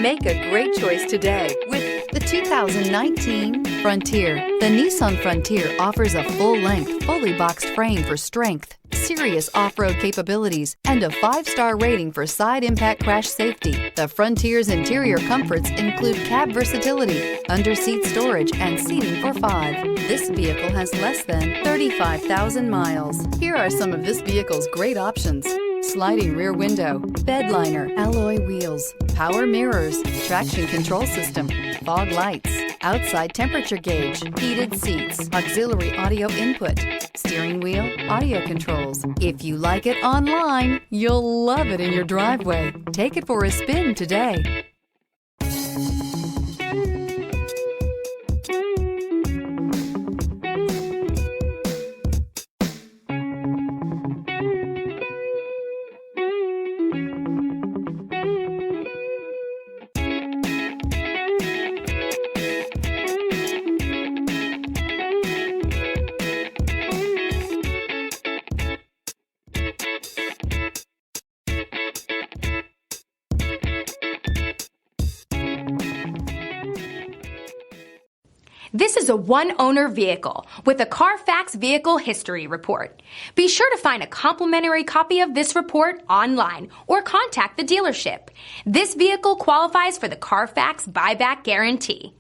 Make a great choice today with the 2019 Frontier. The Nissan Frontier offers a full-length, fully boxed frame for strength, serious off-road capabilities, and a 5-star rating for side impact crash safety. The Frontier's interior comforts include cab versatility, under-seat storage, and seating for 5. This vehicle has less than 35,000 miles. Here are some of this vehicle's great options: sliding rear window, bed liner, alloy wheels, power mirrors, traction control system, fog lights, outside temperature gauge, heated seats, auxiliary audio input, steering wheel audio controls. If you like it online, you'll love it in your driveway. Take it for a spin today. This is a one-owner vehicle with a Carfax Vehicle History Report. Be sure to find a complimentary copy of this report online or contact the dealership. This vehicle qualifies for the Carfax Buyback Guarantee.